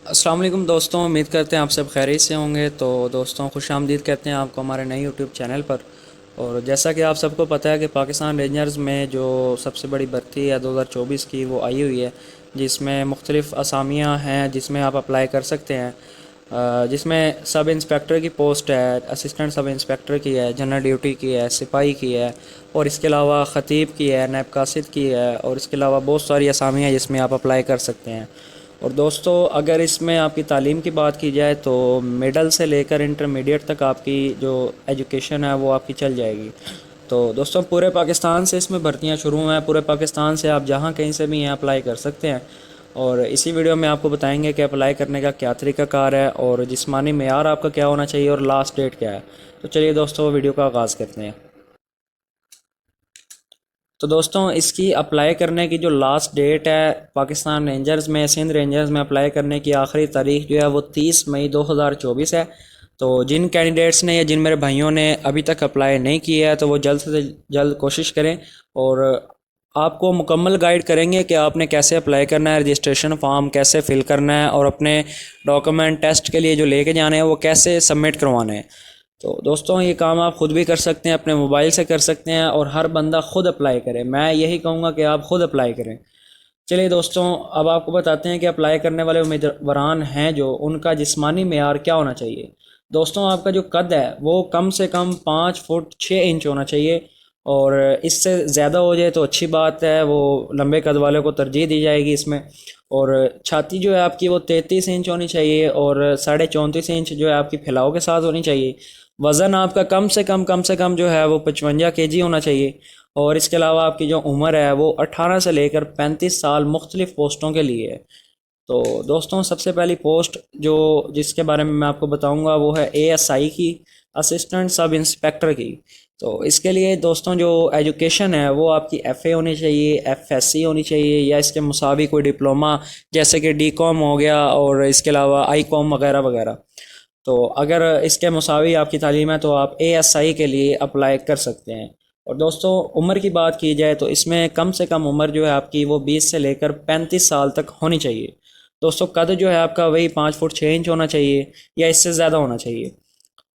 अस्सलाम वालेकुम दोस्तों, उम्मीद करते हैं आप सब खैरियत से होंगे। तो दोस्तों खुशामदीद कहते हैं आपको हमारे नए यूट्यूब चैनल पर। और जैसा कि आप सबको पता है कि पाकिस्तान रेंजर्स में जो सबसे बड़ी भर्ती है 2024 की वो आई हुई है, जिसमें मुख्तलिफ़ असामियाँ हैं जिसमें आप अप्लाई कर सकते हैं। जिसमें सब इंस्पेक्टर की पोस्ट है, असिस्टेंट सब इंस्पेक्टर की है, जनरल ड्यूटी की है, सिपाही की है, और इसके अलावा ख़तीब की है, नैब कासिद की है, और इसके अलावा बहुत सारी असामियाँ जिसमें आप अप्लाई कर सकते हैं। और दोस्तों अगर इसमें आपकी तालीम की बात की जाए तो मिडल से लेकर इंटरमीडिएट तक आपकी जो एजुकेशन है वो आपकी चल जाएगी। तो दोस्तों पूरे पाकिस्तान से इसमें भर्तियां शुरू हैं। पूरे पाकिस्तान से आप जहां कहीं से भी हैं अप्लाई कर सकते हैं। और इसी वीडियो में आपको बताएंगे कि अप्लाई करने का क्या तरीक़ाकार है और जिस्मानी मेयार आपका क्या होना चाहिए और लास्ट डेट क्या है। तो चलिए दोस्तों वीडियो का आगाज़ करते हैं। तो दोस्तों इसकी अप्लाई करने की जो लास्ट डेट है पाकिस्तान रेंजर्स में, सिंध रेंजर्स में अप्लाई करने की आखिरी तारीख जो है वो 30 मई 2024 है। तो जिन कैंडिडेट्स ने या जिन मेरे भाइयों ने अभी तक अप्लाई नहीं किया है तो वो जल्द से जल्द कोशिश करें। और आपको मुकम्मल गाइड करेंगे कि आपने कैसे अप्लाई करना है, रजिस्ट्रेशन फॉर्म कैसे फ़िल करना है, और अपने डॉक्यूमेंट टेस्ट के लिए जो लेके जाने हैं वो कैसे सबमिट करवाने हैं। तो दोस्तों ये काम आप ख़ुद भी कर सकते हैं, अपने मोबाइल से कर सकते हैं, और हर बंदा ख़ुद अप्लाई करे। मैं यही कहूँगा कि आप ख़ुद अप्लाई करें। चलिए दोस्तों अब आपको बताते हैं कि अप्लाई करने वाले उम्मीदवारान हैं जो उनका जिस्मानी मेयार क्या होना चाहिए। दोस्तों आपका जो कद है वो कम से कम 5 फुट 6 इंच होना चाहिए। और इससे ज़्यादा हो जाए तो अच्छी बात है, वो लंबे कद वाले को तरजीह दी जाएगी इसमें। और छाती जो है आपकी वो 33 इंच होनी चाहिए, और 34.5 इंच जो है आपकी फैलाव के साथ होनी चाहिए। वज़न आपका कम से कम जो है वो 55 kg होना चाहिए। और इसके अलावा आपकी जो उम्र है वो 18 से लेकर 35 साल मुख्तलिफ़ पोस्टों के लिए है। तो दोस्तों सबसे पहली पोस्ट जो जिसके बारे में मैं आपको बताऊंगा वो है ASI की, असिस्टेंट सब इंस्पेक्टर की। तो इसके लिए दोस्तों जो एजुकेशन है वो आपकी FA होनी चाहिए, FSC होनी चाहिए, या इसके मुसावी कोई डिप्लोमा जैसे कि DCOM हो गया, और इसके अलावा ICOM वगैरह वगैरह। तो अगर इसके मुसावी आपकी तालीम है तो आप ASI के लिए अप्लाई कर सकते हैं। और दोस्तों उम्र की बात की जाए तो इसमें कम से कम उम्र जो है आपकी वो 20 से लेकर 35 साल तक होनी चाहिए। दोस्तों कद जो है आपका वही 5 फुट 6 इंच होना चाहिए या इससे ज़्यादा होना चाहिए।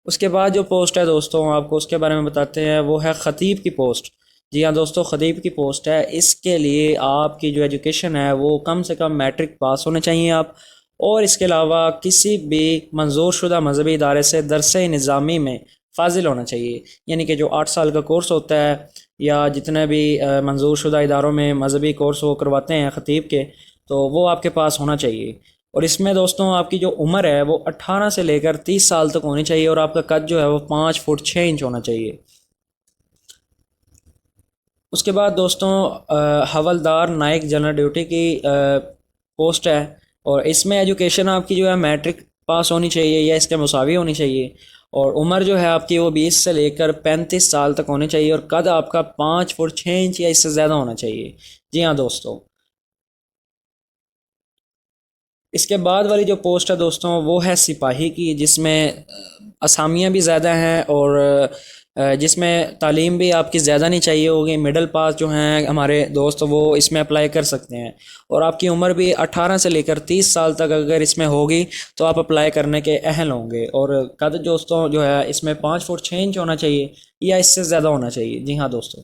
उसके बाद जो पोस्ट है दोस्तों आपको उसके बारे में बताते हैं, वो है ख़तीब की पोस्ट। जी हाँ दोस्तों, ख़तीब की पोस्ट है। इसके लिए आपकी जो एजुकेशन है वो कम से कम मैट्रिक पास होने चाहिए आप। और इसके अलावा किसी भी मंजूर शुदा मजहबी इदारे से दरसे निज़ामी में फाजिल होना चाहिए, यानी कि जो 8 साल का कोर्स होता है, या जितने भी मंजूर शुदा इदारों में मजहबी कोर्स वो करवाते हैं ख़तीब के, तो वो आपके पास होना चाहिए। और इसमें दोस्तों आपकी जो उम्र है वो 18 से लेकर 30 साल तक होनी चाहिए, और आपका कद जो है वो 5 फुट 6 इंच होना चाहिए। उसके बाद दोस्तों हवलदार नाइक जनरल ड्यूटी की पोस्ट है। और इसमें एजुकेशन आपकी जो है मैट्रिक पास होनी चाहिए या इसके मुसावी होनी चाहिए। और उम्र जो है आपकी वो 20 से लेकर 35 साल तक होनी चाहिए, और कद आपका 5 फुट 6 इंच या इससे ज़्यादा होना चाहिए। जी हाँ दोस्तों, इसके बाद वाली जो पोस्ट है दोस्तों वो है सिपाही की, जिसमें असामियाँ भी ज़्यादा हैं, और जिसमें तालीम भी आपकी ज़्यादा नहीं चाहिए होगी। मिडल पास जो हैं हमारे दोस्त वो इसमें अप्लाई कर सकते हैं। और आपकी उम्र भी 18 से लेकर 30 साल तक अगर इसमें होगी तो आप अप्लाई करने के अहल होंगे। और कद दोस्तों जो है इसमें 5 फुट 6 इंच होना चाहिए या इससे ज़्यादा होना चाहिए। जी हाँ दोस्तों,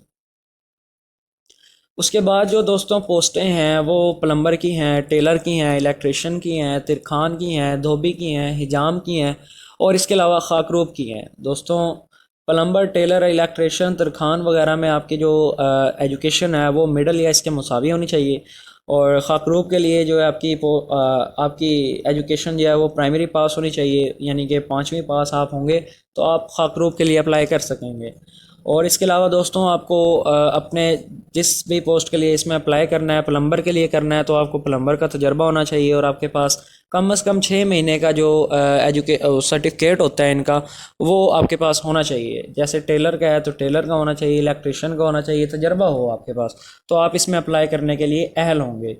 उसके बाद जो दोस्तों पोस्टें हैं वो प्लम्बर की हैं, टेलर की हैं, इलेक्ट्रिशियन की हैं, तिरखान की हैं, धोबी की हैं, हिजाम की हैं, और इसके अलावा खाकरूब की हैं। दोस्तों प्लम्बर, टेलर, इलेक्ट्रिशियन, तिरखान वगैरह में आपकी जो एजुकेशन है वो मिडल या इसके मुसावी होनी चाहिए। और खाकरूब के लिए जो है आपकी एजुकेशन जो है वो प्राइमरी पास होनी चाहिए, यानी कि 5वीं पास आप होंगे तो आप खाकरूब के लिए अप्लाई कर सकेंगे। और इसके अलावा दोस्तों आपको अपने जिस भी पोस्ट के लिए इसमें अप्लाई करना है, प्लम्बर के लिए करना है, तो आपको प्लम्बर का तजर्बा होना चाहिए, और आपके पास कम से कम 6 महीने का जो सर्टिफिकेट होता है इनका वो आपके पास होना चाहिए। जैसे टेलर का है तो टेलर का होना चाहिए, इलेक्ट्रिशियन का होना चाहिए, तजर्बा हो आपके पास, तो आप इसमें अप्लाई करने के लिए अहल होंगे।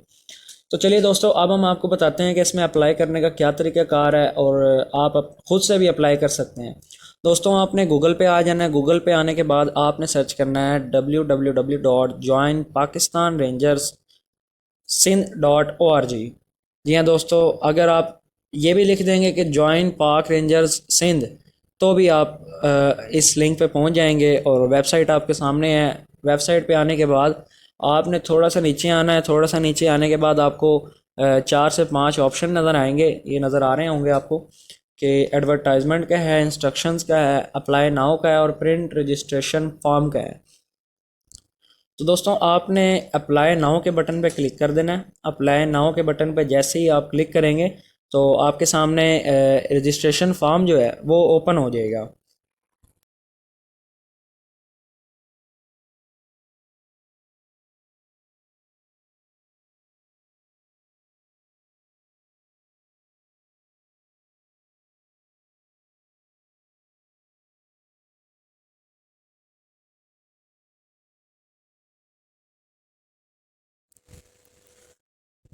तो चलिए दोस्तों अब हम आपको बताते हैं कि इसमें अप्लाई करने का क्या तरीक़ाकार है, और आप खुद से भी अप्लाई कर सकते हैं। दोस्तों आपने गूगल पे आ जाना है। गूगल पे आने के बाद आपने सर्च करना है www.joinpakistanrangersSindh.org। जी हाँ दोस्तों, अगर आप ये भी लिख देंगे कि जॉइन पाक रेंजर्स सिंध, तो भी आप इस लिंक पे पहुंच जाएंगे और वेबसाइट आपके सामने है। वेबसाइट पे आने के बाद आपने थोड़ा सा नीचे आना है। थोड़ा सा नीचे आने के बाद आपको 4 से 5 ऑप्शन नज़र आएंगे, ये नज़र आ रहे होंगे आपको, कि एडवर्टाइजमेंट का है, इंस्ट्रक्शंस का है, अप्लाई नाउ का है और प्रिंट रजिस्ट्रेशन फॉर्म का है। तो दोस्तों आपने अप्लाई नाउ के बटन पे क्लिक कर देना है। अप्लाई नाउ के बटन पे जैसे ही आप क्लिक करेंगे तो आपके सामने रजिस्ट्रेशन फॉर्म जो है वो ओपन हो जाएगा।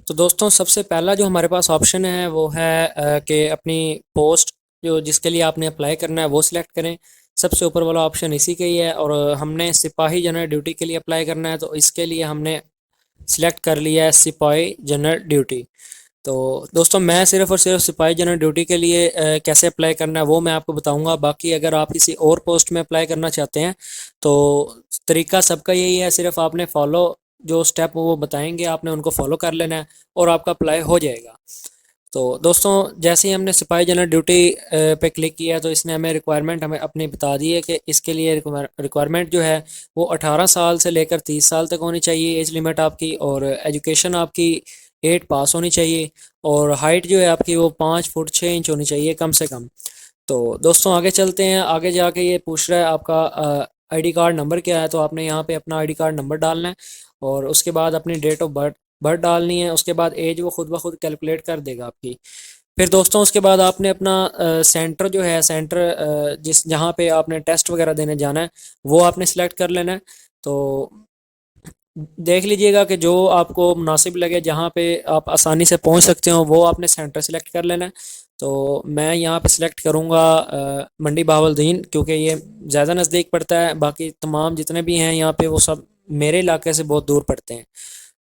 तो दोस्तों सबसे पहला जो हमारे पास ऑप्शन है वो है कि अपनी पोस्ट जो जिसके लिए आपने अप्लाई करना है वो सिलेक्ट करें। सबसे ऊपर वाला ऑप्शन इसी का ही है। और हमने सिपाही जनरल ड्यूटी के लिए अप्लाई करना है, तो इसके लिए हमने सिलेक्ट कर लिया है सिपाही जनरल ड्यूटी। तो दोस्तों मैं सिर्फ और सिर्फ सिपाही जनरल ड्यूटी के लिए कैसे अप्लाई करना है वो मैं आपको बताऊंगा। बाकी अगर आप किसी और पोस्ट में अप्लाई करना चाहते हैं तो तरीका सबका यही है, सिर्फ आपने फॉलो जो स्टेप वो बताएंगे आपने उनको फॉलो कर लेना है और आपका अप्लाई हो जाएगा। तो दोस्तों जैसे ही हमने सिपाही जनरल ड्यूटी पे क्लिक किया तो इसने हमें रिक्वायरमेंट हमें अपनी बता दी है कि इसके लिए रिक्वायरमेंट जो है वो 18 साल से लेकर 30 साल तक होनी चाहिए एज लिमिट आपकी, और एजुकेशन आपकी 8 पास होनी चाहिए, और हाइट जो है आपकी वो 5 फुट 6 इंच होनी चाहिए कम से कम। तो दोस्तों आगे चलते हैं। आगे जाके ये पूछ रहा है आपका आईडी कार्ड नंबर क्या है, तो आपने यहाँ पे अपना आईडी कार्ड नंबर डालना है और उसके बाद अपनी डेट ऑफ बर्थ बर्थ डालनी है। उसके बाद एज वो खुद ब खुद कैलकुलेट कर देगा आपकी। फिर दोस्तों उसके बाद आपने अपना सेंटर जो है, सेंटर जिस जहाँ पे आपने टेस्ट वगैरह देने जाना है वो आपने सेलेक्ट कर लेना है। तो देख लीजिएगा कि जो आपको मुनासिब लगे, जहाँ पे आप आसानी से पहुँच सकते हो, वो आपने सेंटर सेलेक्ट कर लेना है। तो मैं यहाँ पे सिलेक्ट करूँगा मंडी बहावलदीन, क्योंकि ये ज़्यादा नज़दीक पड़ता है। बाकी तमाम जितने भी हैं यहाँ पे वो सब मेरे इलाके से बहुत दूर पड़ते हैं।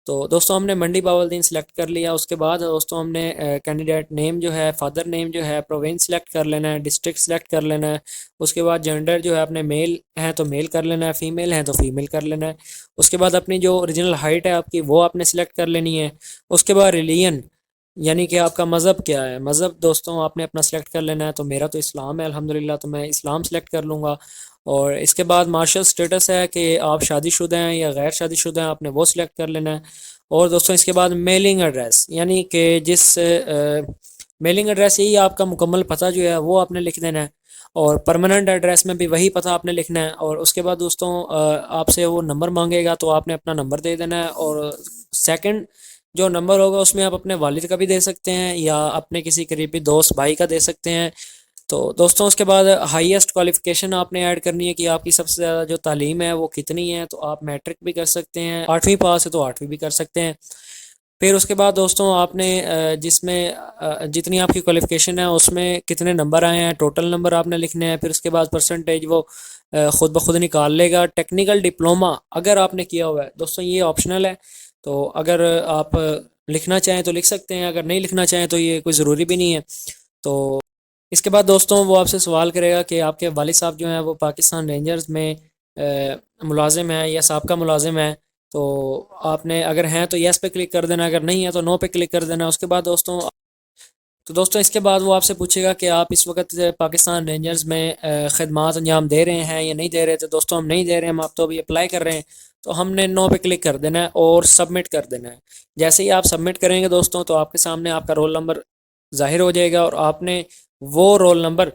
तो दोस्तों हमने मंडी बावलदीन सेलेक्ट कर लिया। उसके बाद दोस्तों हमने कैंडिडेट नेम जो है, फादर नेम जो है, प्रोविंस सेलेक्ट कर लेना है, डिस्ट्रिक्ट सेलेक्ट कर लेना है। उसके बाद जेंडर जो है अपने मेल है तो मेल कर लेना है, फीमेल है तो फीमेल कर लेना है। उसके बाद अपनी जो ओरिजिनल हाइट है आपकी वो आपने सेलेक्ट कर लेनी है। उसके बाद रिलीजन यानी कि आपका मज़हब क्या है, मज़हब दोस्तों आपने अपना सेलेक्ट कर लेना है। तो मेरा तो इस्लाम है अल्हम्दुलिल्लाह, तो मैं इस्लाम सेलेक्ट कर लूँगा। और इसके बाद मार्शल स्टेटस है कि आप शादीशुदा हैं या गैर शादीशुदा हैं, आपने वो सिलेक्ट कर लेना है। और दोस्तों इसके बाद मेलिंग एड्रेस यानी कि जिस मेलिंग एड्रेस यही आपका मुकम्मल पता जो है वो आपने लिख देना है। और परमानेंट एड्रेस में भी वही पता आपने लिखना है। और उसके बाद दोस्तों आपसे वो नंबर मांगेगा तो आपने अपना नंबर दे देना है। और सेकंड जो नंबर होगा उसमें आप अपने वालिद का भी दे सकते हैं या अपने किसी करीबी दोस्त भाई का दे सकते हैं। तो दोस्तों उसके बाद हाईएस्ट क्वालिफिकेशन आपने ऐड करनी है कि आपकी सबसे ज़्यादा जो तालीम है वो कितनी है। तो आप मैट्रिक भी कर सकते हैं, 8वीं पास है तो 8वीं भी कर सकते हैं। फिर उसके बाद दोस्तों आपने जिसमें जितनी आपकी क्वालिफिकेशन है उसमें कितने नंबर आए हैं टोटल नंबर आपने लिखने हैं। फिर उसके बाद परसेंटेज वो खुद ब खुद निकाल लेगा। टेक्निकल डिप्लोमा अगर आपने किया हुआ है दोस्तों ये ऑप्शनल है, तो अगर आप लिखना चाहें तो लिख सकते हैं, अगर नहीं लिखना चाहें तो ये कोई ज़रूरी भी नहीं है। तो इसके बाद दोस्तों वो आपसे सवाल करेगा कि आपके वालिद साहब जो हैं वो पाकिस्तान रेंजर्स में मुलाजिम हैं या साबका मुलाजिम है। तो आपने अगर हैं तो यस पे क्लिक कर देना, अगर नहीं है तो नो पे क्लिक कर देना। उसके बाद दोस्तों इसके बाद वो आपसे पूछेगा कि आप इस वक्त पाकिस्तान रेंजर्स में खदमात अंजाम दे रहे हैं या नहीं दे रहे। तो दोस्तों हम नहीं दे रहे हैं, हम आप तो अभी अप्लाई कर रहे हैं, तो हमने नो पे क्लिक कर देना है और सबमिट कर देना है। जैसे ही आप सबमिट करेंगे दोस्तों तो आपके सामने आपका रोल नंबर ज़ाहिर हो जाएगा और आपने वो रोल नंबर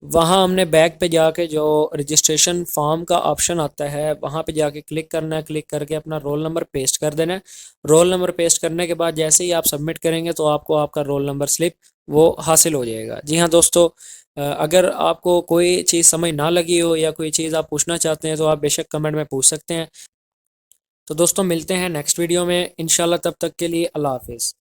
वहाँ हमने बैक पे जाके जो रजिस्ट्रेशन फॉर्म का ऑप्शन आता है वहाँ पे जाके क्लिक करना है। क्लिक करके अपना रोल नंबर पेस्ट कर देना है। रोल नंबर पेस्ट करने के बाद जैसे ही आप सबमिट करेंगे तो आपको आपका रोल नंबर स्लिप वो हासिल हो जाएगा। जी हाँ दोस्तों, अगर आपको कोई चीज़ समझ ना लगी हो या कोई चीज़ आप पूछना चाहते हैं तो आप बेशक कमेंट में पूछ सकते हैं। तो दोस्तों मिलते हैं नेक्स्ट वीडियो में इंशाल्लाह, तब तक के लिए अल्लाह हाफिज़।